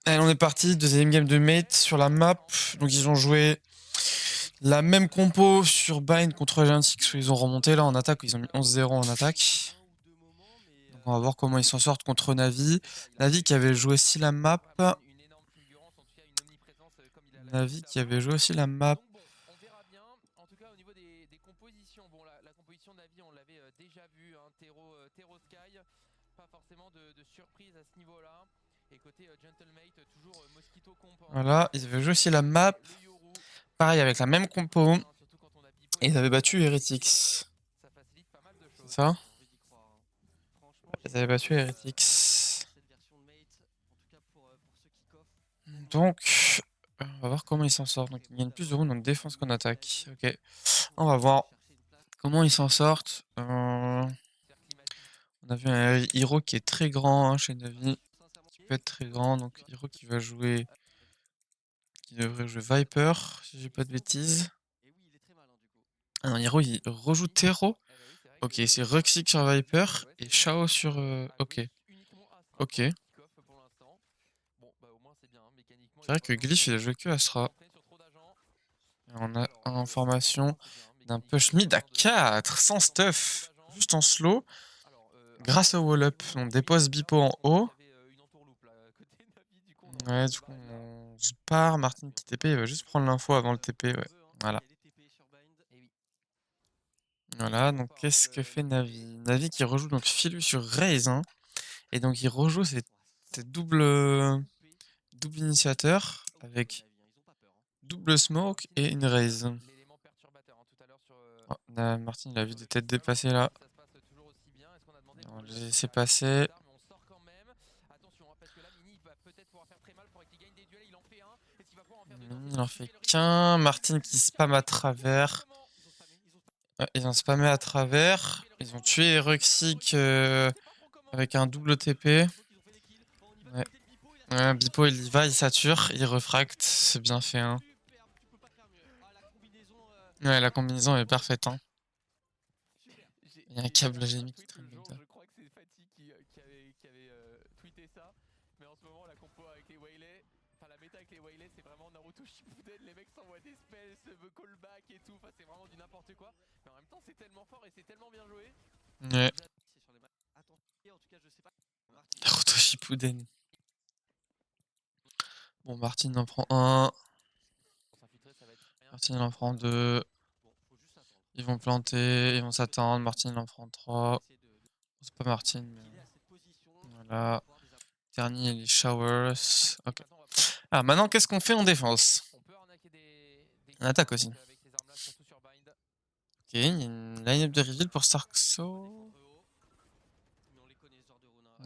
Allez, on est parti. Deuxième game de Mate sur la map. Donc, ils ont joué la même compo sur Bind contre Agentix où ils ont remonté là en attaque. Ils ont mis 11-0 en attaque. Donc, on va voir comment ils s'en sortent contre Navi. Navi qui avait joué aussi la map. Navi qui avait joué aussi la map. On verra bien. En tout cas, au niveau des compositions, bon, la composition Navi, on l'avait déjà vu, hein, Terro Sky, pas forcément de surprise à ce niveau-là. Et côté Gentlemate, toujours Mosquito Comp. Voilà, ils avaient joué aussi la map. Pareil, avec la même compo. Et ils avaient battu Heretics. C'est ça? Ils avaient battu Heretics. Donc, on va voir comment ils s'en sortent. Donc, ils gagnent plus de rounds en défense qu'en attaque. Ok. On va voir comment ils s'en sortent. On a vu un Hero qui est très grand hein, chez Navi. Qui peut être très grand. Donc, Hero qui va jouer. Qui devrait jouer Viper, si j'ai pas de bêtises. Ah non, Hero il rejoue Tero. Ok, c'est Ruxic sur Viper et Shao sur. Ok. Ok. C'est vrai que Glyph il a joué que Astra. Et on a en formation d'un push mid à 4, sans stuff, juste en slow, grâce au wall-up. On dépose Bipo en haut. Ouais, du coup, on se part. Martin qui TP, il va juste prendre l'info avant le TP, ouais. Voilà. Voilà, donc qu'est-ce que fait Navi? Navi qui rejoue donc Philu sur Raze, hein. Et donc il rejoue ces double initiateur avec double smoke et une Raze. Oh, Martin il a vu des têtes dépassées là. On va les laisser passer. Mini il en fait qu'un. Martin qui spam à travers. Ouais, ils ont spammé à travers. Ils ont tué Ruxic avec un double TP. Ouais. Ouais, Bipo il y va, il sature, il refracte, c'est bien fait. Hein. Ouais, la combinaison est parfaite. Hein. Il y a un câble HDMI qui traîne comme ça. Je crois que c'est Fatih qui avait tweeté ça. Mais en ce moment, la compo avec les Waylay, enfin la méta avec les Waylay, c'est vraiment Naruto Shippuden. Les mecs s'envoient des spells, callback et tout. Enfin, c'est vraiment du n'importe quoi. Mais en même temps, c'est tellement fort et c'est tellement bien joué. Ouais. Naruto Shippuden. Bon, Martin en prend un. Martin en prend deux. Ils vont planter, ils vont s'attendre. Martin en prend trois. C'est pas Martin, mais. Voilà. Dernier, les showers. Ok. Ah, maintenant, qu'est-ce qu'on fait en défense? On attaque aussi. Ok, il y a une line-up de reveal pour Starkso.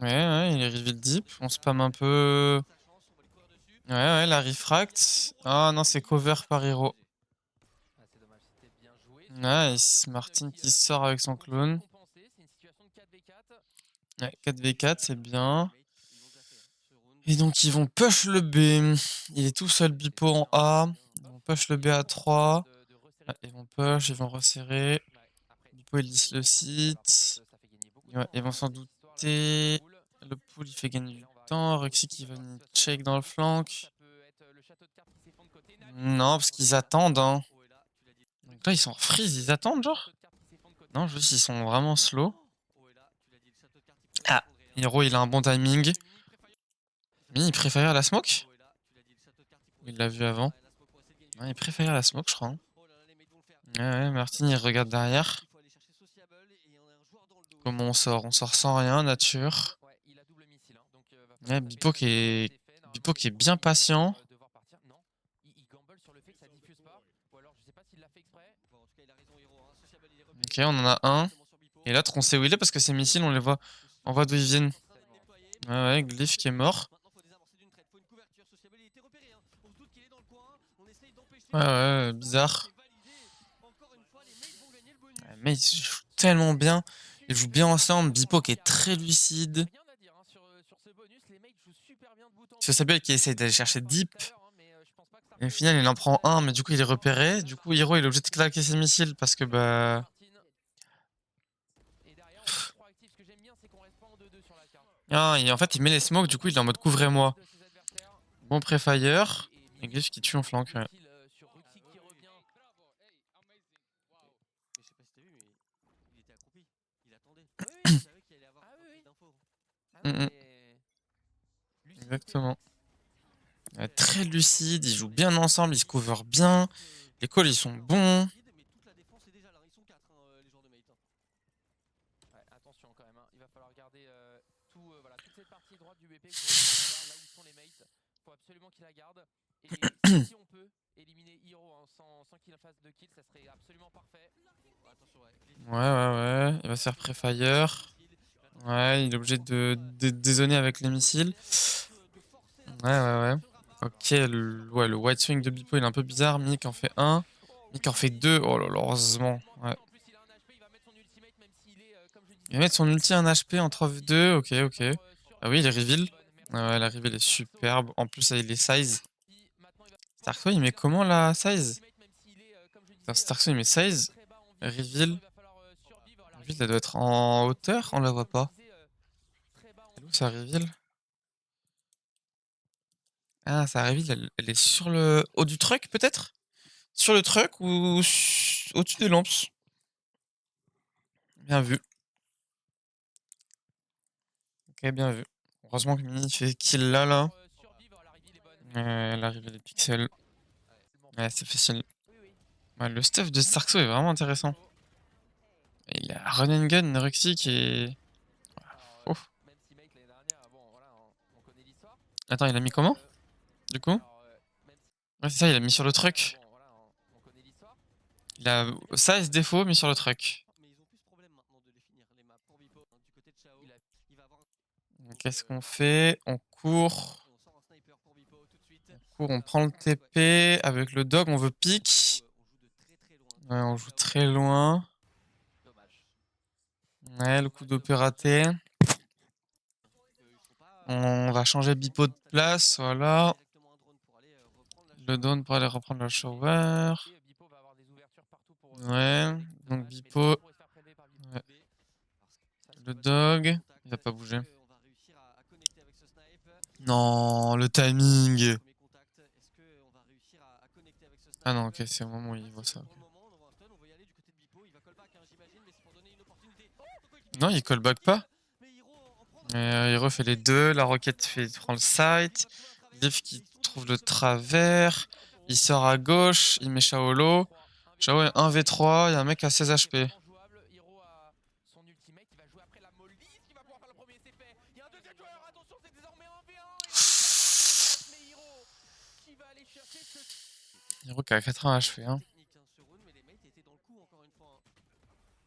Ouais, il est reveal deep. On spam un peu. Ouais, la refract. Ah non, c'est cover par Hero. Nice, Martin qui sort avec son clone. Ouais, 4v4, c'est bien. Et donc ils vont push le B. Il est tout seul Bipo en A. Ils vont push le B à 3. Ouais, ils vont push, ils vont resserrer. Bipo il lisse le site. Ouais, ils vont s'en douter. Le pool il fait gagner du temps. Rexy qui va venir check dans le flank. Non, parce qu'ils attendent. Hein. Donc là ils sont en freeze, ils attendent genre. Non, juste ils sont vraiment slow. Ah, Hero il a un bon timing. Mais il préfère la smoke? Il l'a vu avant. Ouais, il préfère la smoke, je crois. Hein. Ouais, Martin il regarde derrière. Comment on sort? On sort sans rien, nature. Ouais, Bipo qui est bien patient. Ok, on en a un. Et l'autre, on sait où il est parce que ces missiles, on les voit. On voit d'où ils viennent. Ouais, Glyph qui est mort. Ouais, bizarre. Mais ils jouent tellement bien. Ils jouent bien ensemble. Bipo qui est très lucide. C'est Sabel qui essaye d'aller chercher Deep. Et au final, il en prend un, mais du coup, il est repéré. Du coup, Hero, il est obligé de claquer ses missiles parce que bah. Ah, et en fait, il met les smokes, du coup, il est en mode couvrez-moi. Bon pré-fire. Et Mini Glyph qui tue en flank, le ouais. kill sur Rookie qui revient. Mais je sais pas si t'as vu, mais il était accroupi. Il attendait. Oui, oui. Il savait qu'il allait avoir Ah un oui, plus oui. d'infos. Ah Mmh non, mh. mais. Lucidité Exactement. max. Ouais, très lucide, ils jouent bien ensemble, ils se cover bien. Les calls, ils sont bons. Mais toute la défense est déjà là. Ils sont 4, les joueurs de Mate. Ouais, attention quand même, hein. Il va falloir garder voilà, toute cette partie droite du BP que vous voyez sur le radar, là où sont les mates. Faut absolument qu'il la garde. Et si on peut éliminer Hero hein, sans qu'il fasse de kill, ça serait absolument parfait. Attention, ouais. Ouais, ouais, ouais. Il va se faire pré-fire. Ouais, il est obligé de dézonner avec les missiles. Ouais, ouais, ouais. Ok, le white swing de Bipo, il est un peu bizarre. Mick en fait un. Mick en fait deux. Oh là là, heureusement. Ouais. En plus, il a un HP, il va mettre son ultimate, même s'il est, comme je disais, Il va mettre son ulti en HP en 3v2. Ok, ok. Ah oui, il est reveal. Merci. Ah ouais, la reveal est superbe. En plus, il est size. Maintenant, il va pouvoir Starkso, il met garder comment la son size? ultimate, même s'il est, comme je Attends, disais, Starkso, il met size. très bas en vie. Reveal. Il va falloir survivre. La Reveal, reveal elle est doit bonne. être en hauteur. On la voit Comme je pas. disais, très bas en Elle est où vie. sa reveal? Ah, sa reveal, elle est sur le haut du truck, peut-être? Sur le truck ou au-dessus des lampes? Bien vu. Ok, bien vu. Heureusement que Mini fait kill là, là. Survivre, la reveal est bonne. L'arrivée des pixels. Ouais, c'est facile. Oui, oui. Ouais, le stuff de Starkso est vraiment intéressant. Il a Run and Gun, Ruxy qui est... Alors, Oh. même si mec l'année dernière, bon voilà, on connaît l'histoire. Attends, il a mis comment? Du coup? Alors, même si Ouais, c'est ça, il a mis sur le truck. bon voilà, on connaît l'histoire. Il a ça et ce défaut mis sur le truck. Mais ils ont plus ce problème maintenant de définir les maps pour Bipo. Du côté de Chao, il va avoir Qu'est-ce qu'on fait? On court. on sort un sniper pour Bipo tout de suite. On court, on prend le TP. Avec le dog, on veut pique. On joue de très très loin. Ouais, on joue très loin. Dommage. Ouais, le coup d'OP raté. On va changer Bipo de place, voilà. Le drone pour aller reprendre le shower. Bipo va avoir des ouvertures partout pour Ouais, donc Bipo. Ouais. Le dog, il va pas bouger. Non, le timing. Ah non, ok, c'est au moment où il voit ça. ok. Non, il callback pas. Il refait les deux. La roquette prend le site. Liv qui trouve le travers. Il sort à gauche. Il met Shaolo. Shao est 1v3. Il y a un mec à 16 HP. Hiro a son ultimate, il va jouer après la Molise qui va pouvoir faire le premier, c'est fait. Il y a un deuxième joueur, attention, c'est désormais 1v1. Mais Hiro qui va aller chercher ce. Hiro qui a 80 HP. Hein. Mais les mates étaient dans le coup encore une fois.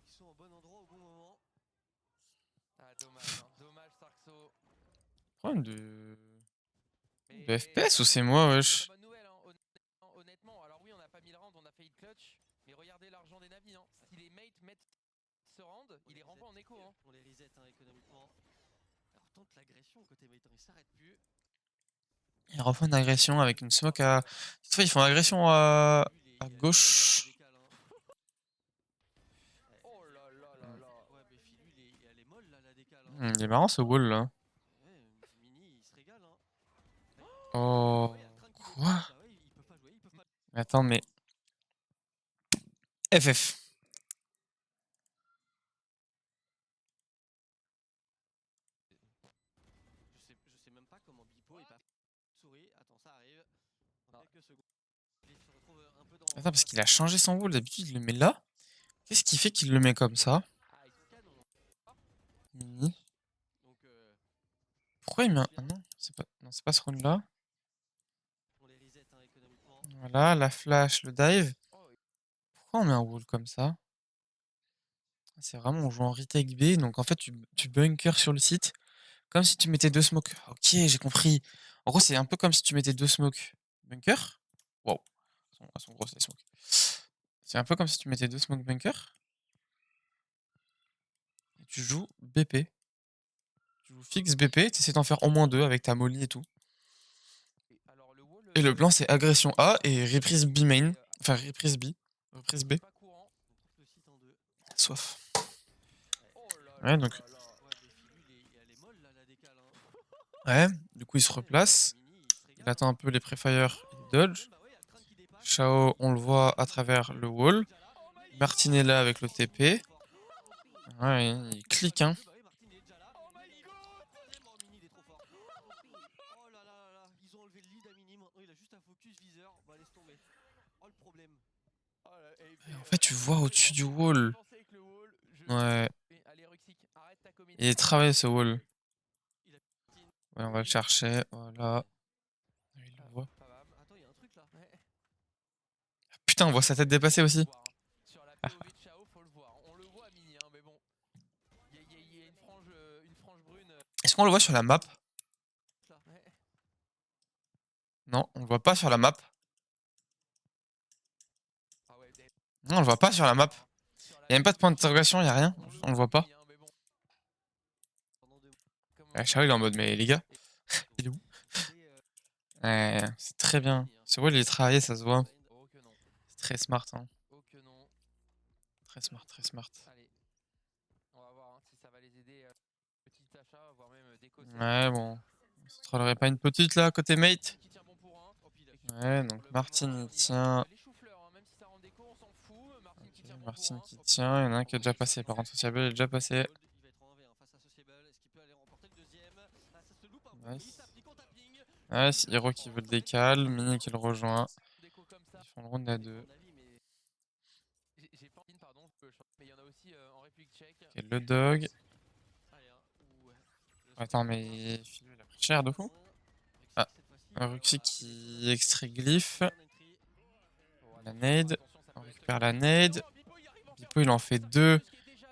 Ils sont au bon endroit au bon moment. Ah, dommage, hein. Dommage, Starkso. Problème de FPS ou c'est moi, wesh? Très bonne nouvelle, hein. Honnêtement. Alors oui, on n'a pas mis le round, on a fait le clutch. Mais regardez l'argent des navis. Hein. Si les mates mettent ce round, il les renvoie en écho. Hein. On les reset économiquement. Alors tente l'agression côté mate, il s'arrête plus. Ils refont une agression avec une smoke à... Cette fois, ils font agression à gauche. Oh là là là là. Ouais, mais Philu, elle est molle là, la décale. Il est marrant ce wall là. Ouais, Mini, il se régale. Oh. Quoi? Ils peuvent pas jouer, ils peuvent pas. Mais attends, mais... FF. Je sais même pas comment Bipo est pas souris. Attends, ça arrive. En quelques secondes. Il se retrouve un peu dans. Attends, parce qu'il a changé son wall. D'habitude, il le met là. Qu'est-ce qui fait qu'il le met comme ça? Mini. Donc, Pourquoi il met un... Ah non, c'est pas ce round là. on les reset économiquement. Voilà, la flash, le dive. Pourquoi on met un wall comme ça? C'est vraiment, on joue en retake B. Donc en fait, tu bunkers sur le site. Comme si tu mettais deux smokes. Ok, j'ai compris. En gros, c'est un peu comme si tu mettais deux smokes. Bunker. Wow. Elles sont grosses les smokes. C'est un peu comme si tu mettais deux smokes bunker. Et tu joues BP. Tu joues fixe BP. Tu essaies d'en faire au moins deux avec ta molly et tout. Et le plan, c'est agression A et reprise B main. Enfin, reprise B. Reprise B. Soif. Ouais, donc. Ouais, du coup, il se replace. Il attend un peu les pré-fire, il dodge. Shao, on le voit à travers le wall. Martin est là avec le TP. Ouais, il clique, hein. Oh my god! Mini, il est trop fort. Oh là là là là, ils ont enlevé le lead à Mini, maintenant il a juste un focus viseur. Bah laisse tomber. Oh le problème. Oh là, et puis, En fait, tu vois au-dessus du wall. avancez avec le wall, Ouais, Allez Ruxic, arrête ta comédie. il est travaillé ce wall. Il a Ouais, on va le chercher, voilà. Il le voit. Attends, il y a un truc là. Putain, on voit sa tête dépasser aussi. Sur la POV de Chao, faut le voir. On le voit à Mini, hein, mais bon. Il y a une frange brune. Est-ce qu'on le voit sur la map? Ouais. Non, on le voit pas sur la map. Ah ouais, Non, on le voit pas sur la map. Il y a même pas de point d'interrogation, il y a rien. On le voit pas. Shao, il est en mode, mais les gars, il est où? Ouais, c'est très bien. Ce wall, il est travaillé, ça se voit. Oh que non. C'est très smart, hein. Oh que non. Très smart, très smart. Allez. On va voir hein, si ça va les aider. Petit achat, voire même déco. Ouais, bon. On se trollerait pas une petite là, côté mate? Qui tient bon pour un. Ouais, donc Martin il tient. Les choux-fleurs, hein, même si ça rend déco, on s'en fout. Martin qui Ok, tient bon Martin pour un. qui tient. Il y en a un qui est déjà passé. Par contre, Sociable est déjà passé. Il va être en 1v1 face à Sociable. Est-ce qu'il peut aller remporter le deuxième? Ah, ça se loupe un peu. Nice. Il s'applique au tapping. Nice, Hiro qui veut le décal. Mini qui le rejoint. Déco comme ça. Ils font le round à deux. J'ai pas envie, pardon, mais il y en a aussi en République tchèque. Ok, le dog. Allez, hein. Attends, mais Philo, il a pris cher de fou. Ah, un Ruxy qui extrait glyphe. La nade. On récupère la nade. Bipo, il en fait deux.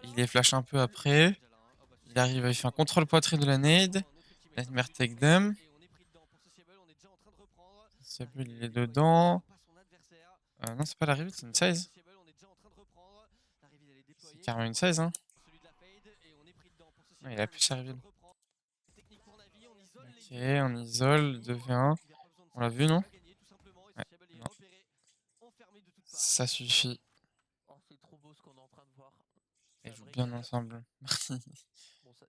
Il les flash un peu après. Il arrive, il fait un contrôle poitrine de la nade. Nightmare take them. Sociable, il est dedans. Non, c'est pas la reveal, c'est une size. C'est carrément une size, hein. Ouais, il a plus sa reveal. Ok, on isole, 2v1. On l'a vu, non? Ouais, non. Ça suffit. Oh, c'est trop beau ce qu'on est en train de voir. Ils jouent bien ensemble. Bon, ça...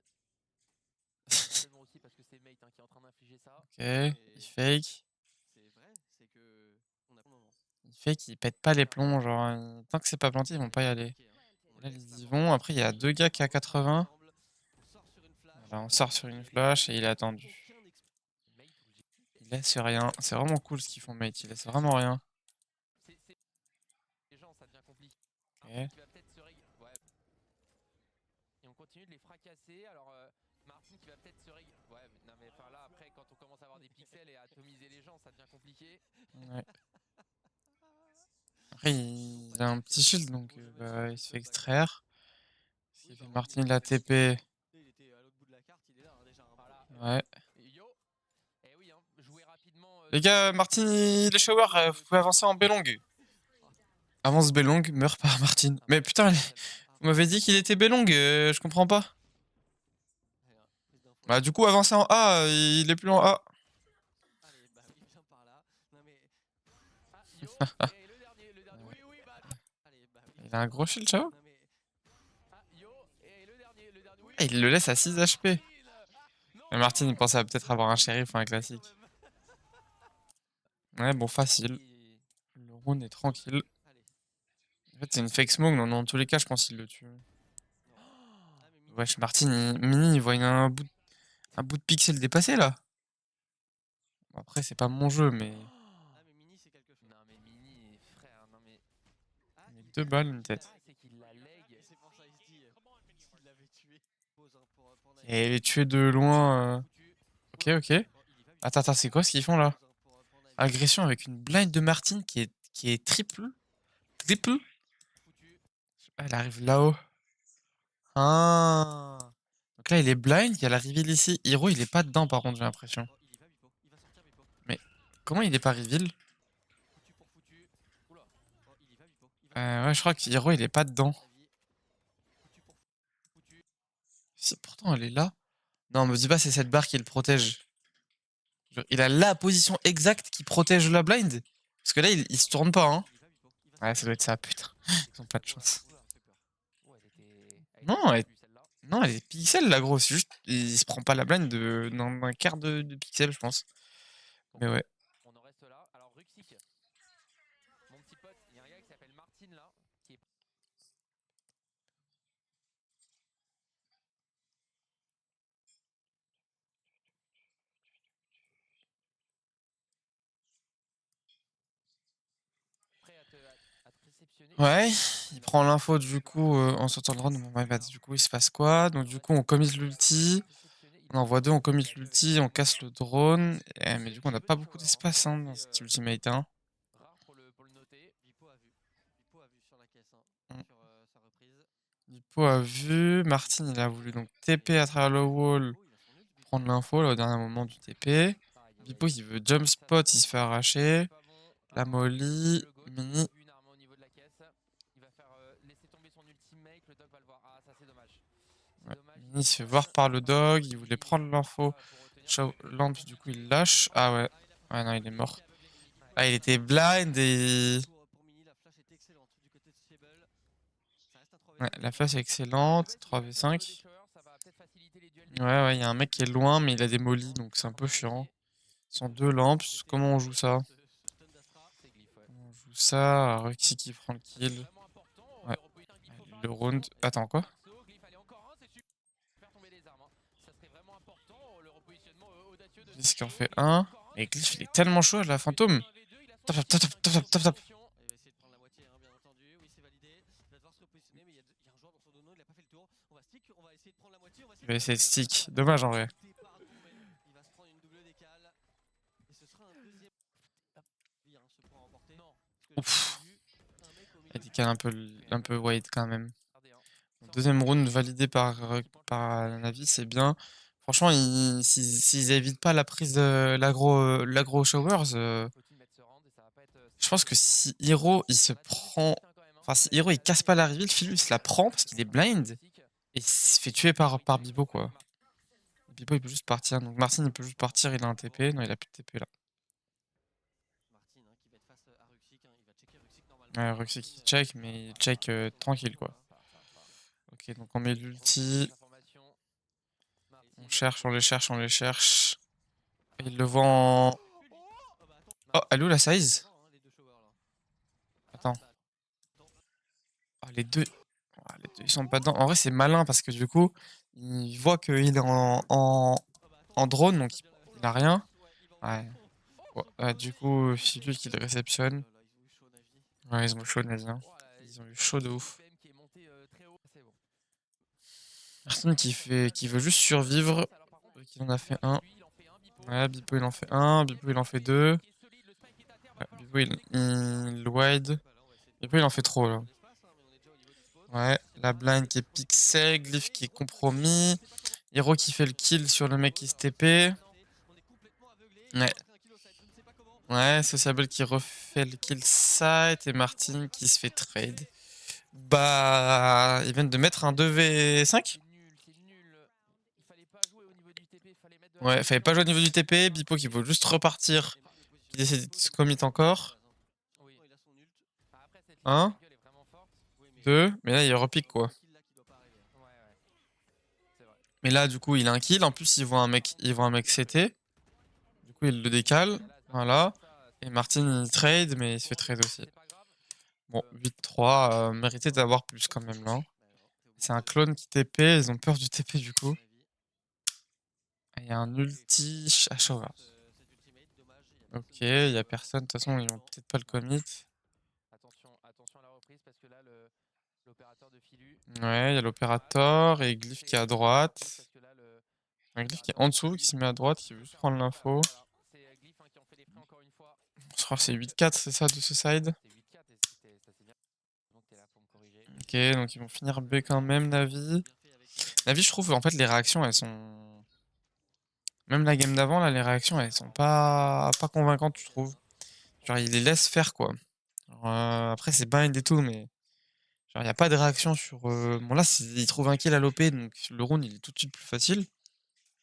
c'est bon aussi parce que c'est Mate hein, qui est en train d'infliger ça. Ok, il fake. C'est vrai, c'est que on a pour le moment. Il fake, il pète pas les plombs. Genre, tant que c'est pas planté, ils vont pas y aller. Et là, ils y vont. Après, il y a deux gars qui a 80. Voilà, on sort sur une flash et il est attendu. Il laisse rien. C'est vraiment cool ce qu'ils font, mate. Il laisse vraiment rien. Les gens, ça devient compliqué. Ok. Qui va peut-être se régler. Ouais. Et on continue de les fracasser. Alors, Martin qui va peut-être se régler. Ouais, mais non, mais enfin là, après, quand on commence à avoir des pixels et à atomiser les gens, ça devient compliqué. Ouais. Après, il a un petit shield, donc bah, il se fait extraire. Ce qui fait Martin la TP. Il était à l'autre bout de la carte, il est là hein, déjà. Ouais. Yo. Eh oui, hein, jouer rapidement. Les gars, Martin, les showers, vous pouvez avancer en B-long. Avance B-long, meurt par Martin. Mais putain, vous m'avez dit qu'il était B-long, je comprends pas. Bah du coup, avancez en A, il est plus en A. Allez, bah oui, viens par là. Non mais... Ah, yo. Et le dernier. Oui, oui, bah. Allez, bah oui. Il a un gros shield, ciao. Non mais... Ah, yo. Et le dernier. Oui. Ah, il le laisse à 6 HP. Mais Martin, il pensait à peut-être avoir un shérif ou un classique. Ouais, bon, facile. Le round est tranquille. En fait, c'est une fake smoke, donc dans tous les cas, je pense qu'il le tue. Wesh, Martin, Mini, il voit un bout de pixel dépassé, là. Bon, après, c'est pas mon jeu, mais... Ah mais Mini c'est quelque chose. Non mais Mini, frère, non mais... Il met 2 balles, une tête. C'est qu'il la leg. C'est pour ça il se dit qu'il l'avait tué. Et il est tué de loin. Ok, ok. Attends, c'est quoi ce qu'ils font, là? Agression avec une blind de Martin qui est triple. Triple. Elle arrive là-haut. Ah. Donc là, il est blind, il y a la reveal ici. Hiro, il est pas dedans, par contre, j'ai l'impression. Mais comment il est pas reveal? Ouais, je crois que Hiro, il est pas dedans. Si, pourtant, elle est là. Non, me dis pas, c'est cette barre qui le protège. Genre, il a la position exacte qui protège la blind. Parce que là, il se tourne pas, hein. Ouais, ça doit être ça, putain. Ils ont pas de chance. Non, elle est pixel, là, gros. C'est juste, il se prend pas la blind dans un quart de pixel, je pense. Mais ouais. Ouais, il prend l'info du coup en sautant le drone. Bon, my bad. Du coup, il se passe quoi? Donc, du coup, on commit l'ulti. On envoie 2, on commit l'ulti, on casse le drone. Mais du coup, on n'a pas beaucoup d'espace dans cet ultimate. Hein. Rare pour le noter. Bipo a vu. Bipo a vu sur la caisse, Mm. sur sa reprise. Bipo a vu. Martin, il a voulu donc TP à travers le wall. Bipo, il a son ult, Bipo. Prendre l'info là au dernier moment du TP. Pareil, hein, Bipo, il veut jump spot, il se fait arracher. pas bon. La molly, Le GOAT, mini. une arme au niveau de la caisse. Il va faire laisser tomber son ultimate. Le dog va le voir. Ah, ça c'est dommage. C'est Ouais. dommage. Mini se fait voir par le dog, il voulait prendre l'info. Lamp, du coup, il lâche. Ah ouais. Ouais, non, il est mort. Ah, il était blind et. Pour Mini, la flash est excellente du côté de Stable. Ça reste un 3v5. Ouais, la flash est excellente. 3v5. Ça va peut-être faciliter les duels. Ouais, ouais, il y a un mec qui est loin, mais il a des mollies, donc c'est un peu chiant. Ce sont 2 lampes. Comment on joue ça? On joue ça. Roxy qui prend le kill. Ouais. Le round. Attends, quoi? Glyph qui en fait un. Et Glyph, il est tellement chaud à la fantôme. Tap, tap, tap, tap, tap, tap, tap. Il va essayer de prendre la moitié, bien entendu. Oui, c'est validé. Il va devoir se repositionner, mais il y a un joueur dans son dono, il a pas fait le tour. On va stick, on va essayer de prendre la moitié. Il va essayer de stick. Dommage en vrai. Il va se prendre une double décale. Et ce sera un deuxième. Ce point remporté. Ouf. Il décale un peu wide quand même. Deuxième round validé par Navi, c'est bien. Franchement, s'ils évitent pas la prise de l'agro showers, je pense que si Hero il se prend. Enfin, si Hero il casse pas la reveal, Philus il se la prend parce qu'il est blind et il se fait tuer par Bibo quoi. Bibo il peut juste partir. Donc Martin il peut juste partir, il a un TP. Non, il a plus de TP là. Martin qui va être face à Ruxic, il va checker Ruxic normalement. Ouais, Ruxic il check, mais il check tranquille quoi. Ok, donc on met l'ulti. On cherche, on les cherche, on les cherche. Il le voit en. Oh, elle est où la size? Attends. Ah, les deux. Ah, les deux, ils sont pas dedans. En vrai, c'est malin parce que du coup, il voit qu'il est en drone, donc il a rien. Ouais. Ouais, du coup, c'est lui qui le réceptionne. Ouais, ils ont eu chaud, Nazi. Hein. Ils ont eu chaud de ouf. Personne qui veut juste survivre. Il en a fait un. Ouais, Bipo il en fait un. Bipo il en fait deux. Ouais, Bipo il wide. Bipo il en fait trop là. Ouais, la blind qui est pixel, Glyph qui est compromis. Hero qui fait le kill sur le mec qui se TP. Ouais. Ouais, Sociable qui refait le kill site et Martin qui se fait trade. Bah, ils viennent de mettre un 2v5. Ouais, fallait pas jouer au niveau du TP. Bipo qui veut juste repartir. Il essaie de se commit encore. 1, 2, mais là il repique quoi. Mais là du coup il a un kill. En plus il voit un mec CT. Du coup il le décale. Voilà. Et Martin il trade, mais il se fait trade aussi. Bon, 8-3, mérité d'avoir plus quand même là. C'est un clone qui TP, ils ont peur du TP du coup. Il y a un ulti à Showers. Ok, il y a personne, de toute façon ils vont peut-être pas le commit. Attention à la reprise parce que là l'opérateur de Philu. Ouais, il y a l'opérateur et Glyph qui est à droite. Un Glyph qui est en dessous, qui se met à droite, qui veut juste prendre l'info. Je crois que c'est 8-4, c'est ça, de ce side. Ok, donc ils vont finir B quand même, Navi. Navi, je trouve, en fait, les réactions, elles sont... Même la game d'avant, là, les réactions, elles sont pas convaincantes, je trouve. Genre, il les laisse faire, quoi. Genre, après, c'est bind et tout, mais... Genre, il n'y a pas de réaction sur... Bon, là, il trouve un kill à l'OP, donc le round, il est tout de suite plus facile.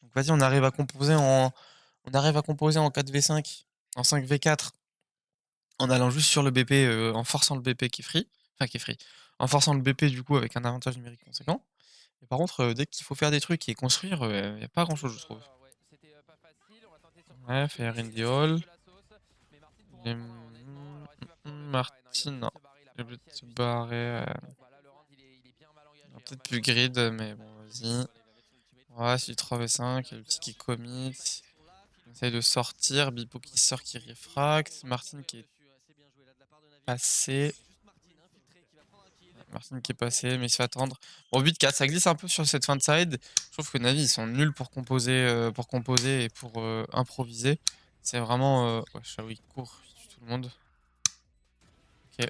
Donc, vas-y, on arrive à composer en 4v5, en 5v4, en allant juste sur le BP, en forçant le BP qui est free. Enfin, qui est free. En forçant le BP, du coup, avec un avantage numérique conséquent. Et par contre, dès qu'il faut faire des trucs et construire, il n'y a pas grand-chose, je trouve. Ouais, faire in the hall. Martin, non. Il a peut-être se barrer. Peut-être plus grid, mais bon, vas-y. Ouais, c'est du 3v5. Il y a le petit qui commit. On essaye de sortir. Bipo qui sort, qui refracte. Martin qui est passé. Juste Martin infiltré qui va prendre un kill. Martin qui est passé, mais il se fait attendre. Bon, 8-4, ça glisse un peu sur cette fin de side. Je trouve que Navi, ils sont nuls pour composer et pour improviser. C'est vraiment... Ouais, Shaoui court, il tue tout le monde. Ok.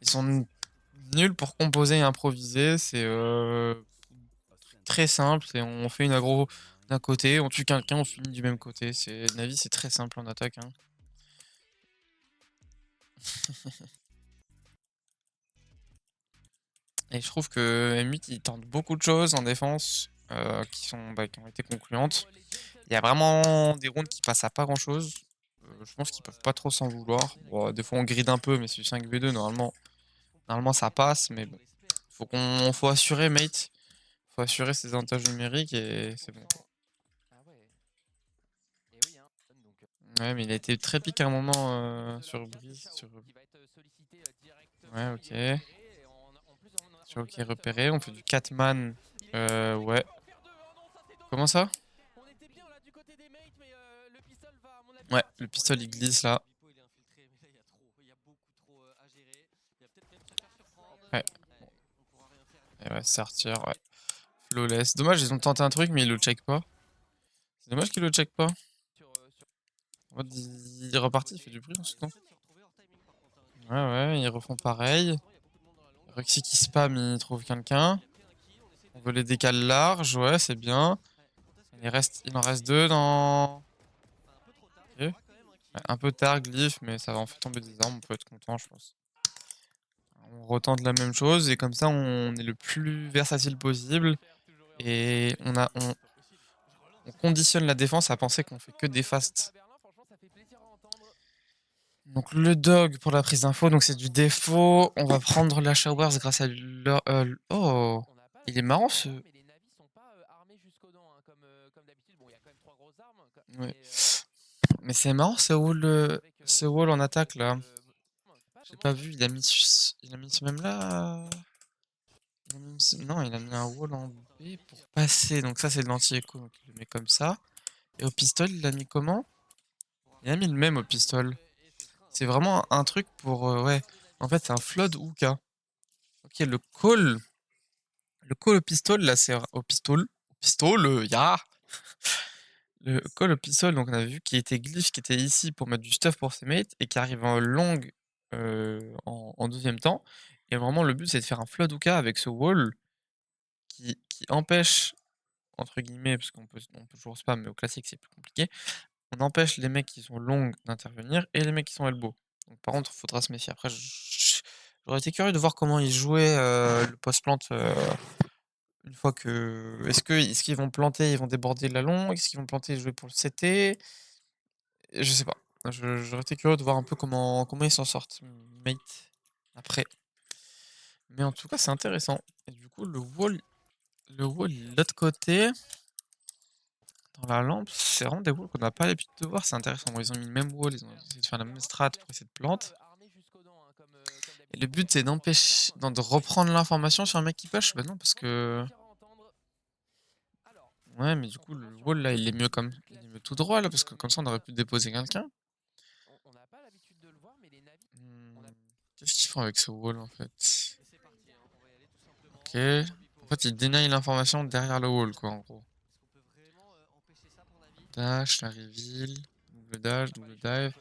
Ils sont nuls pour composer et improviser. C'est très simple. Et on fait une aggro d'un côté, on tue quelqu'un, on finit du même côté. Navi, c'est très simple en attaque. Hein. Et je trouve que M8 il tente beaucoup de choses en défense qui ont été concluantes. Il y a vraiment des rounds qui passent à pas grand chose. Je pense qu'ils peuvent pas trop s'en vouloir. Bon, des fois on grid un peu, mais c'est 5v2 normalement ça passe. Mais bon, faut assurer mate. Faut assurer ses avantages numériques et c'est bon. Ah ouais. Et oui, hein. Donc, Ouais, mais il a été très pique à un moment sur Breeze. qui va être sollicité directement. Ouais, Il ok. est repéré. Et en plus, on Sur arrive OK à vite repéré, on avoir fait du 4 man. il est avec Ouais. pas en faire deux. Oh non, ça c'est Comment dangereux. ça? On était bien là du côté des mates, mais le pistol va à mon avis Ouais, partir le pour pistolet les il Navis. glisse là. Vipo il est infiltré, mais là il y a trop, il y a beaucoup trop à gérer. Il va peut-être même se faire surprendre. Ouais. On pourra rien faire. Et ouais, sortir, ouais. Flawless. Dommage, ils ont tenté un truc, mais ils le check pas. C'est dommage qu'ils le check pas. En mode, il est reparti, il fait du bruit en ce temps. Ouais, ouais, ils refont pareil. Roxy qui spam, il trouve quelqu'un. On veut les décaler large, ouais, c'est bien. Il en reste 2 dans... Ok. Ouais, un peu tard, Glyph, mais ça va en faire tomber des armes, on peut être content, je pense. On retente la même chose, et comme ça, on est le plus versatile possible. Et on conditionne la défense à penser qu'on fait que des fasts. Donc le dog pour la prise d'info, donc c'est du défaut. On va prendre la showers grâce à leur... oh, il est marrant ce... Mais les Navis sont pas armés jusqu'aux dents, hein, comme d'habitude. Bon, il y a quand même 3 grosses armes. Ouais. Mais c'est marrant ce wall en attaque là. J'ai pas vu, il a mis ce même là. Non, il a mis un wall en B pour passer. Donc ça c'est de l'anti-écho, donc il le met comme ça. Et au pistol, il l'a mis comment? Il a mis le même au pistol. C'est vraiment un truc pour... ouais. En fait, c'est un flood Hookah. Ok, le call au pistol, là, c'est au pistol. Ya! Le call au pistol, donc on a vu qu'il était glyph, qui était ici pour mettre du stuff pour ses mates, et qui arrive en long en deuxième temps. Et vraiment, le but, c'est de faire un flood Hookah avec ce wall qui empêche, entre guillemets, parce on peut toujours spam, mais au classique, c'est plus compliqué. On empêche les mecs qui sont longs d'intervenir et les mecs qui sont elbow. Donc par contre, il faudra se méfier. Après, j'aurais été curieux de voir comment ils jouaient le post-plant une fois que... Est-ce qu'ils vont planter, ils vont déborder la long? Est-ce qu'ils vont planter et jouer pour le CT? Je sais pas. J'aurais été curieux de voir un peu comment ils s'en sortent, mate, après. Mais en tout cas, c'est intéressant. Et du coup, le wall il est de l'autre côté. Dans la lampe, c'est vraiment des walls qu'on n'a pas l'habitude de voir, c'est intéressant. Bon, ils ont mis le même wall, ils ont essayé de faire la même strat pour essayer de plante. Et le but, c'est d'empêcher, de reprendre l'information sur un mec qui push. Bah non, parce que... Ouais, mais du coup, le wall, là, il est mieux tout droit, là, parce que comme ça, on aurait pu déposer quelqu'un. Qu'est-ce qu'ils font avec ce wall, en fait? Ok. En fait, ils dénient l'information derrière le wall, quoi, en gros. Dash, la reveal, double dash, double dive.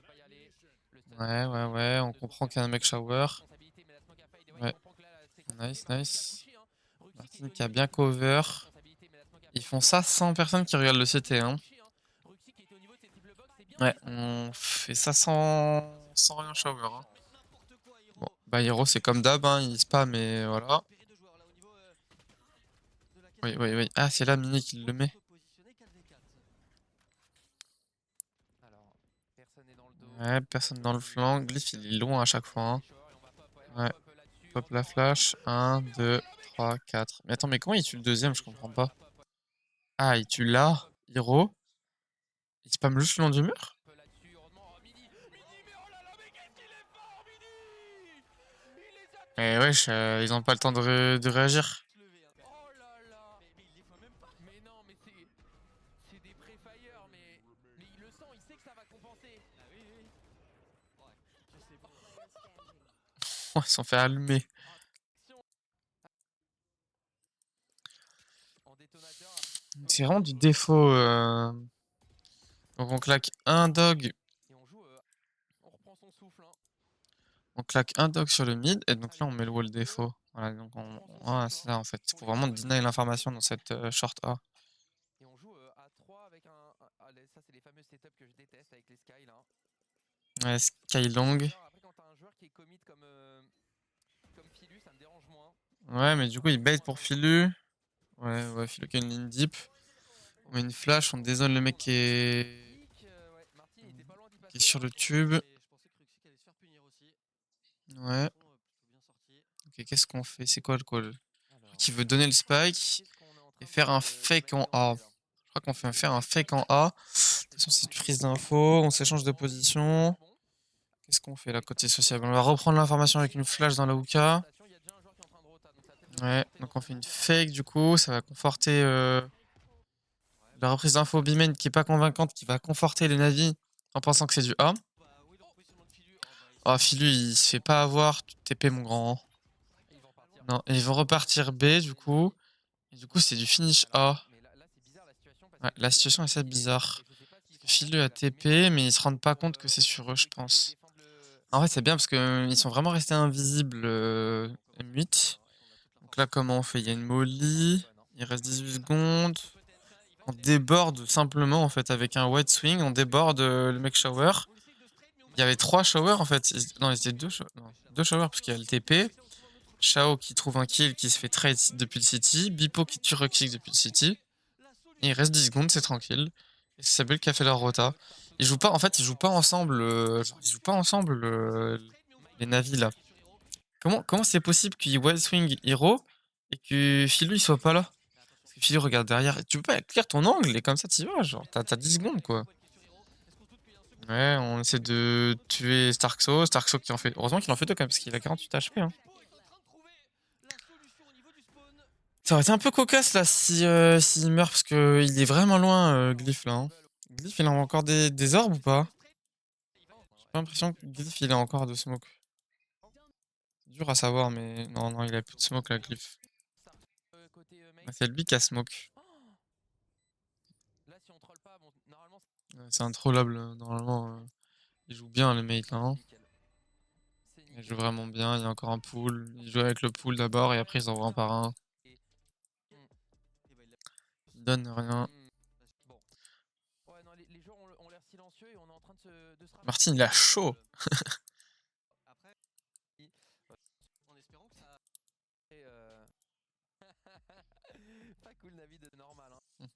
Ouais, ouais, ouais, on comprend qu'il y a un mec shower. Ouais, nice, nice. Martin qui a bien cover. Ils font ça sans personne qui regarde le CT, hein. Ouais, on fait ça sans rien shower, hein. Bon, bah Hero c'est comme d'hab, hein, il spam et voilà. Oui, oui, oui. Ah, c'est là Mini qui le met. Ouais, personne dans le flanc. Glyph il est loin à chaque fois, hein. Ouais. Pop la flash. 1, 2, 3, 4. Mais attends, mais comment il tue le deuxième? Je comprends pas. Ah, il tue là, Hero. Il spam juste le long du mur? Eh wesh, ils ont pas le temps de réagir. Oh là là. Mais il les voit même pas. Mais non, mais c'est des pré-fire, mais il le sent, il sait que ça va compenser. Ah oui, oui. Ouais, je sais Oh, ils se sont fait allumer. Action en détonateur. C'est vraiment du défaut. Donc on claque un dog. Et on joue, on reprend son souffle. Hein. On claque un dog sur le mid. Et donc là, on met le wall défaut. Voilà, donc ouais, c'est ça en fait. Il faut vraiment deny l'information dans cette short A. Et on joue à 3 avec ça, c'est les fameux setups que je déteste avec les Sky là. Ouais, Skylong. Après, quand t'as un joueur qui est commit comme Philu, ça me dérange moins. Ouais, mais du coup, il bait pour Philu. Ouais, Philu qui a une ligne deep. On met une flash, on dézone le mec qui est sur le tube. Ouais. Ok, qu'est-ce qu'on fait? C'est quoi le call? Qui veut donner le spike et faire un fake en A. Je crois qu'on fait faire un fake en A. De toute façon, c'est une prise d'info. On s'échange de position. Qu'est-ce qu'on fait là côté sociable? On va reprendre l'information avec une flash dans la hookah. Ouais, donc on fait une fake du coup. Ça va conforter la reprise d'info B-main qui est pas convaincante, qui va conforter les navis en pensant que c'est du A. Ah, Philu, il se fait pas avoir. Tu TP, mon grand. Non, et ils vont repartir B du coup. Et du coup, c'est du finish A. Ouais, la situation est assez bizarre. Philu a TP, mais ils se rendent pas compte que c'est sur eux, je pense. En fait, c'est bien parce qu'ils sont vraiment restés invisibles M8. Donc là, comment on fait? Il y a une molly. Il reste 18 secondes. On déborde simplement en fait avec un white swing. On déborde le mec shower. Il y avait 3 showers en fait. Non, il était 2 showers parce qu'il y a le TP. Shao qui trouve un kill qui se fait trade depuis le city. Bipo qui tue Roxic depuis le city. Et il reste 10 secondes, c'est tranquille. Et c'est Sabel qui a fait leur rota. Ils jouent pas, en fait, ils jouent pas ensemble. Ils jouent pas ensemble les navis là. Comment c'est possible qu'il y ait Wild Swing Hero et que Philou il soit pas là? Parce que Philou regarde derrière. Tu peux pas éclaire ton angle et comme ça t'y vas, genre t'as 10 secondes quoi. Ouais, on essaie de tuer Starkso. Starkso qui en fait. Heureusement qu'il en fait deux quand même parce qu'il a 48 HP. Hein. Ça aurait été un peu cocasse là si s'il meurt parce que il est vraiment loin Glyph là. Hein. Glyph il a encore des orbes ou pas? J'ai pas l'impression que Glyph il a encore de smoke. Dur à savoir mais non il a plus de smoke là Glyph. Ah, c'est lui qui a smoke. C'est introllable normalement. Il joue bien le mate là. Hein. Il joue vraiment bien, il y a encore un pool. Il joue avec le pool d'abord et après ils envoient un par un. Il donne rien. Martin il a chaud. Pas cool Navi de normal. Hein.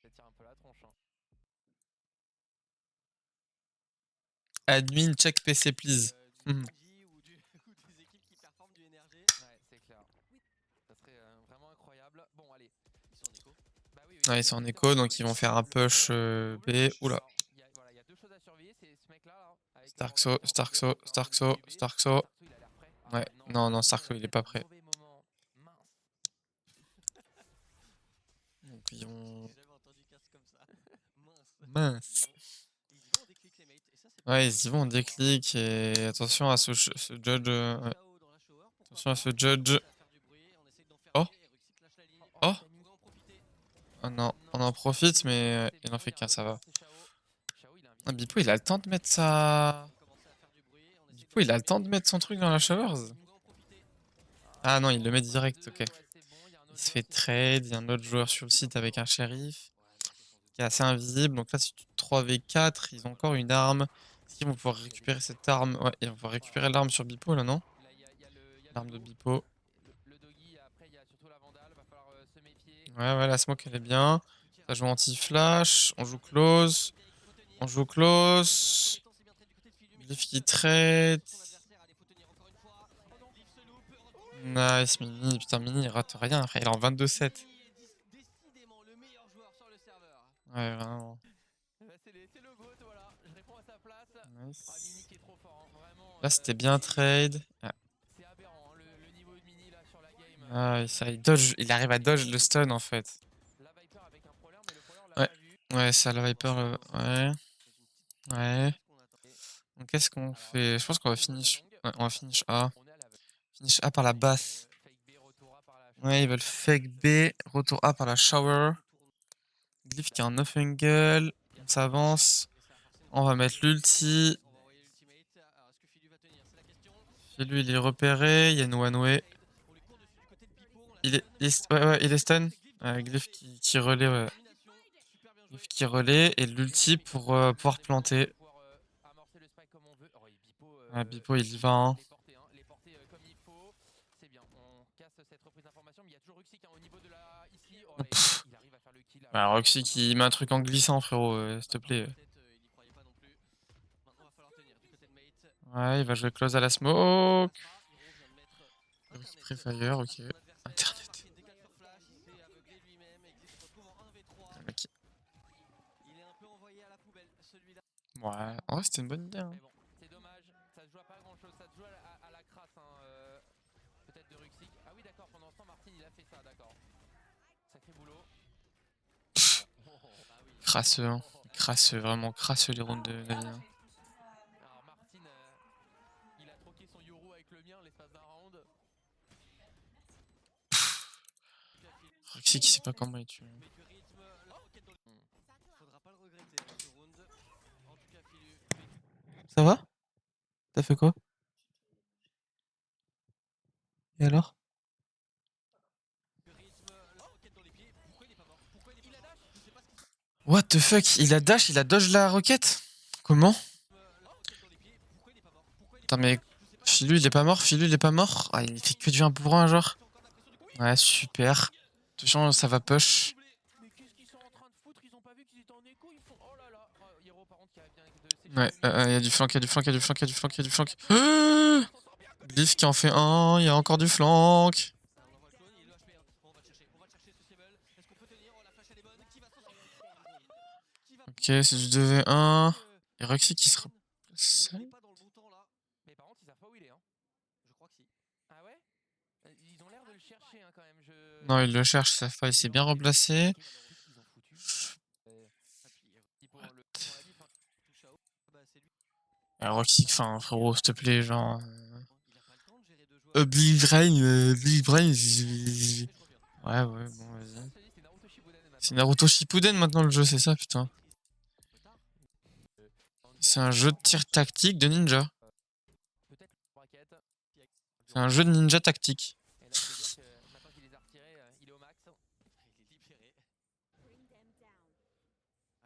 Ça tire un peu la tronche. Hein. Admin check PC please. Ouais, c'est clair. Ça serait vraiment incroyable. Bon, allez. Ouais, ils sont en écho, donc ils vont faire un push B. Oula. Il y a deux choses à surveiller, c'est ce mec là. Starkso. Ouais, non, Starkso il est pas prêt. Donc ils vont. Mince. Ouais, ils y vont en déclic et attention à ce judge. Ouais. Attention à ce judge. Oh. Oh. Oh non, on en profite, mais il en fait qu'un, ça va. Ah, Bipo, il a le temps de mettre sa. Bipo, il a le temps de mettre son truc dans la showers. Ah non, il le met direct, ok. Il se fait trade, il y a un autre joueur sur le site avec un shérif qui est assez invisible. Donc là, c'est 3v4, ils ont encore une arme. Est-ce qu'ils vont pouvoir récupérer cette arme? Ouais, ils vont pouvoir récupérer l'arme sur Bipo là, non? L'arme de Bipo. Ouais, la smoke elle est bien. Ça joue anti-flash, on joue close. On joue close. Glyph qui trade. Nice, Mini. Putain, Mini, il rate rien. Après, il est en 22-7. Ouais, vraiment. Nice. Là, c'était bien trade. Ah, il dodge. Il arrive à dodge le stun, en fait. Ouais, ça, la Viper. Ouais. qu'est-ce qu'on fait? Je pense qu'on va finish. Ouais, on va finish A. Finish A par la basse. Ouais, ils veulent fake B, retour A par la shower. Glyph qui a un off angle. On s'avance. On va mettre l'ulti. Lui, il est repéré. Il y a une one way. Ouais, il est stun. Glyph qui relaie, ouais. Glyph qui relaie. Et l'ulti pour pouvoir planter. Ouais, Bipo, il y va. Hein. Bah, Roxy qui met un truc en glissant, frérot, s'il te plaît. Ouais, il va jouer close à la smoke. Prefire, ok. Internet. Ok. Ouais, en vrai, c'était une bonne idée. Hein. C'est dommage, ça se joue à pas grand chose, ça se joue à la crasse, hein, peut-être de Ruxic. Ah oui, d'accord, pendant ce temps, Martin il a fait ça, d'accord. Sacré boulot. Crasseux, hein. Crasseux, vraiment crasseux les rounds de Navi. Hein. Alors Martin, il a troqué son Yoru avec le mien l'espace d'un round. Roxy qui sait pas comment il tue. Ça va? T'as fait quoi? Et alors? What the fuck? Il a dash, il a dodge la roquette? Comment? Attends, mais Philu il est pas mort? Philu il est pas mort? Ah, il fait que du 1 pour 1, genre. Ouais, super. Attention, ça va push. Mais qu'est-ce qu'ils sont en train de foutre? Ils ont pas vu qu'ils étaient en écho? Ils font. Oh là là! Hero, par contre, qui a bien de ses. Ouais, il y a du flank, il y a du flank, il y a du flank, il y a du flank, il y a du flank. Glyph qui en fait un, il y a encore du flank. Ok, c'est du 2v1. Et Roxy qui sera. Mais par contre, ils savent pas où il est, hein. Je crois que si. Ah ouais? Ils ont l'air de le chercher, hein, quand même. Non, ils le cherchent, ils savent pas, il s'est bien replacé. Roxy, enfin, frérot, s'il te plaît, genre. Big Brain, Big Brain. Ouais, bon, vas-y. C'est Naruto Shippuden maintenant le jeu, c'est ça, putain. C'est un jeu de tir tactique de ninja. C'est un jeu de ninja tactique. Maintenant qu'il les a retirés, il est au max. Il est libéré.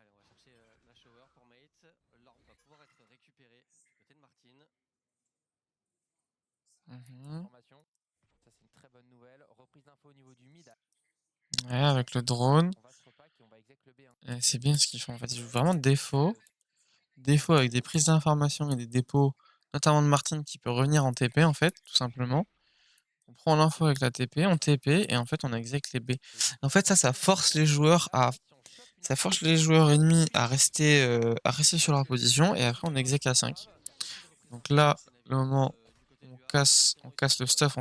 Allez, on va chercher la shower pour Mate. L'orbe va pouvoir être récupéré du côté de Martin. Information. Ça, c'est une très bonne nouvelle. Reprise d'info au niveau du mid. Ouais, avec le drone. On va se repack et on va exec le B. C'est bien ce qu'ils font en fait. Ils jouent vraiment de défaut. Défaut avec des prises d'informations et des dépôts, notamment de Martin qui peut revenir en TP en fait, tout simplement. On prend l'info avec la TP, on TP et en fait on exec les B. En fait ça force les joueurs à. Ça force les joueurs ennemis à rester sur leur position et après on exec à 5. Donc là, le moment où on casse le stuff,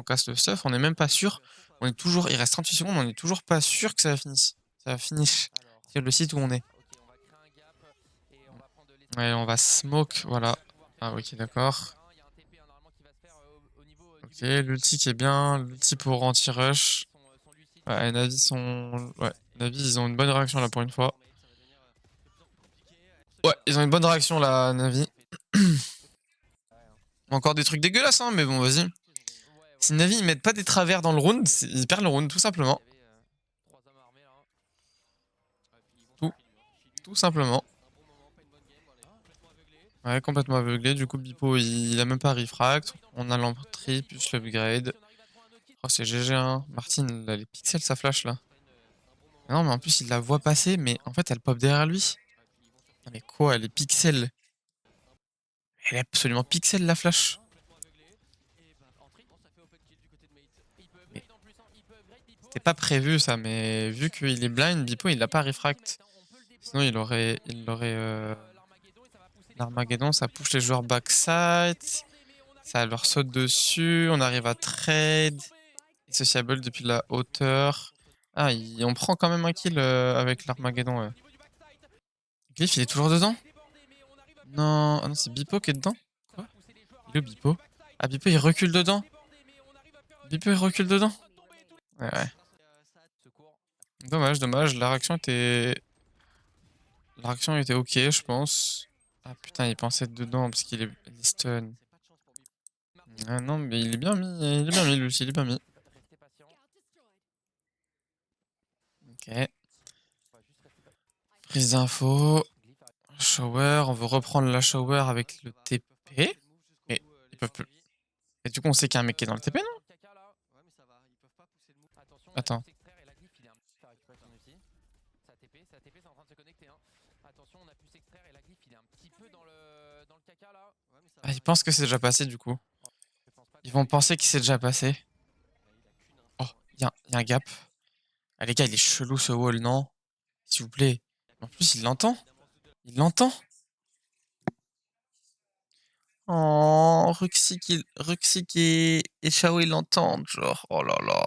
on n'est même pas sûr. On est toujours, il reste 38 secondes, on est toujours pas sûr que ça va finir. Ça va finish. C'est le site où on est. Ouais, on va smoke, voilà. Ah ok, d'accord. Ok, l'ulti qui est bien, l'ulti pour anti-rush. Ouais, Navi sont... Ouais, Navi, ils ont une bonne réaction là pour une fois. Ouais, ils ont une bonne réaction là, Navi. Encore des trucs dégueulasses, hein, mais bon, vas-y. Si Navi ils mettent pas des travers dans le round, ils perdent le round, tout simplement. Tout simplement. Ouais, complètement aveuglé. Du coup, Bipo, il a même pas refract. On a l'entrée plus l'upgrade. Oh, c'est GG, hein. Martin, il a les pixels, ça flash là. Non, mais en plus, il la voit passer, mais en fait, elle pop derrière lui. Non, mais quoi, elle est pixel? Elle est absolument pixel, la flash. Mais c'était pas prévu ça, mais vu qu'il est blind, Bipo, il l'a pas refract. Sinon, il aurait l'Armageddon, ça push les joueurs backside. Ça leur saute dessus. On arrive à trade. Sociable depuis la hauteur. Ah, on prend quand même un kill avec l'Armageddon. Ouais. Glyph, il est toujours dedans? Non, ah non, c'est Bipo qui est dedans? Le Bipo. Ah, Bipo, il recule dedans. Bipo, il recule dedans. Ouais, ouais. Dommage, dommage. La réaction était ok, je pense. Ah putain, il pensait être dedans parce qu'il est stun. Ah non, mais il est bien mis, l'ulti, il est bien mis. Ok. Prise d'info. Shower, on veut reprendre la shower avec le TP. Mais ils peuvent plus. Et du coup, on sait qu'il y a un mec qui est dans le TP, non? Attends. Ah, ils pensent que c'est déjà passé, du coup. Ils vont penser que c'est déjà passé. Oh, il y a un gap. Ah, les gars, il est chelou ce wall, non? S'il vous plaît. En plus, il l'entend. Il l'entend. Oh, Ruxik et Shao, ils l'entendent, genre. Oh là là.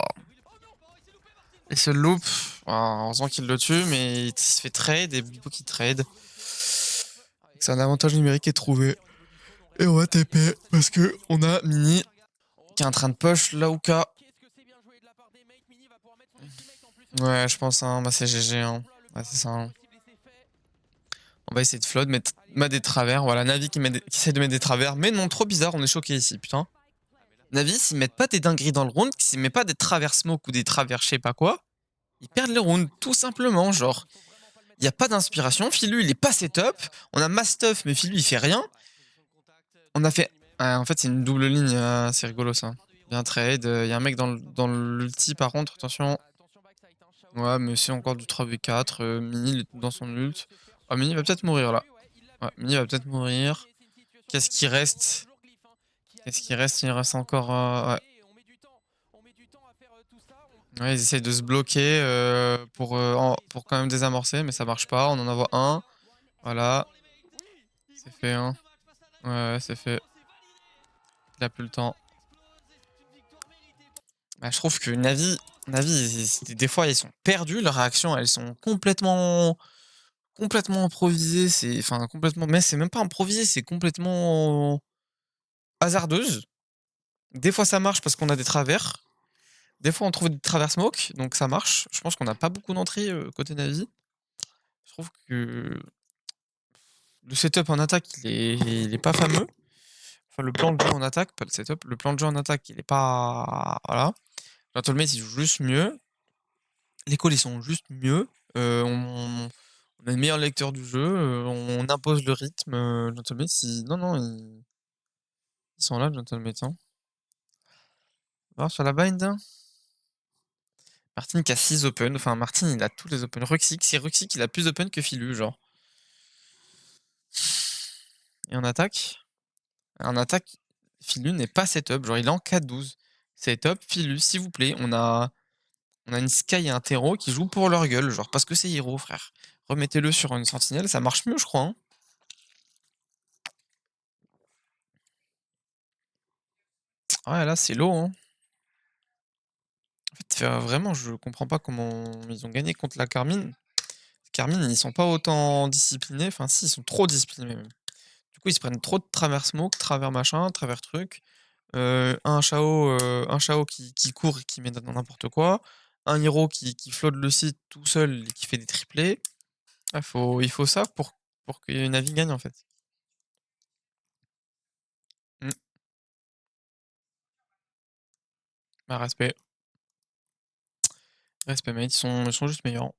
Et ce loop, heureusement qu'il le tue, mais il se fait trade et Bipo qui trade. C'est un avantage numérique qui est trouvé. Et on va TP parce que on a Mini qui est en train de push Lauka. Ouais, je pense, hein, bah c'est GG. Hein. Ouais, c'est ça. Hein. On va essayer de flood, mettre des travers. Voilà, Navi qui essaie de mettre des travers. Mais non, trop bizarre, on est choqué ici, putain. Navi, s'ils mettent pas des dingueries dans le round, s'ils mettent pas des travers smoke ou des travers je sais pas quoi, ils perdent le round, tout simplement, genre. Il n'y a pas d'inspiration. Philu, il est pas setup. On a Mastuff, mais Philu, il fait rien. On a fait. En fait, c'est une double ligne. C'est rigolo, ça. Bien trade. Il y a un mec dans l'ulti, par contre. Attention. Ouais, mais c'est encore du 3v4. Mini, il est dans son ult. Ah, Mini va peut-être mourir, là. Ouais, Mini va peut-être mourir. Qu'est-ce qui reste? Qu'est-ce qui reste? Il reste encore. Ouais. Ouais, ils essayent de se bloquer pour quand même désamorcer, mais ça marche pas. On en envoie un. Voilà. C'est fait, hein. Ouais, c'est fait. Il a plus le temps. Bah, je trouve que Navi, des fois, ils sont perdus. Leurs réactions, elles sont complètement improvisées. Enfin, complètement. Mais c'est même pas improvisé, c'est complètement hasardeuse. Des fois, ça marche parce qu'on a des travers. Des fois, on trouve des travers smoke, donc ça marche. Je pense qu'on n'a pas beaucoup d'entrées côté Navi. Je trouve que le setup en attaque, il est pas fameux. Enfin, le plan de jeu en attaque, pas le setup. Le plan de jeu en attaque, il est pas. Voilà. Gentleman, il joue juste mieux. Les calls, ils sont juste mieux. On a le meilleur lecteur du jeu. On impose le rythme. Gentleman, non, non, ils sont là, Gentleman. Hein. On va voir sur la bind. Hein. Martin qui a 6 open. Enfin, Martin, il a tous les open. Ruxik, c'est Ruxik, il a plus d'open que Philu, genre. Et en attaque, Philu n'est pas setup. Genre, il est en 4-12. Setup, Philu, s'il vous plaît. On a une Sky et un Tero qui jouent pour leur gueule. Genre, parce que c'est Hero, frère. Remettez-le sur une sentinelle, ça marche mieux, je crois. Hein. Ouais, là, c'est low. Hein. En fait, vraiment, je comprends pas comment ils ont gagné contre la Carmine. Carmine, ils sont pas autant disciplinés. Enfin, si, ils sont trop disciplinés même. Du coup, ils se prennent trop de travers smoke, travers machin, travers truc. Un Shao qui court et qui met dans n'importe quoi. Un Hero qui flotte le site tout seul et qui fait des triplés. Ah, il faut ça pour que Navi gagne, en fait. Mm. Bah, respect. Respect, mate. Ils sont juste meilleurs.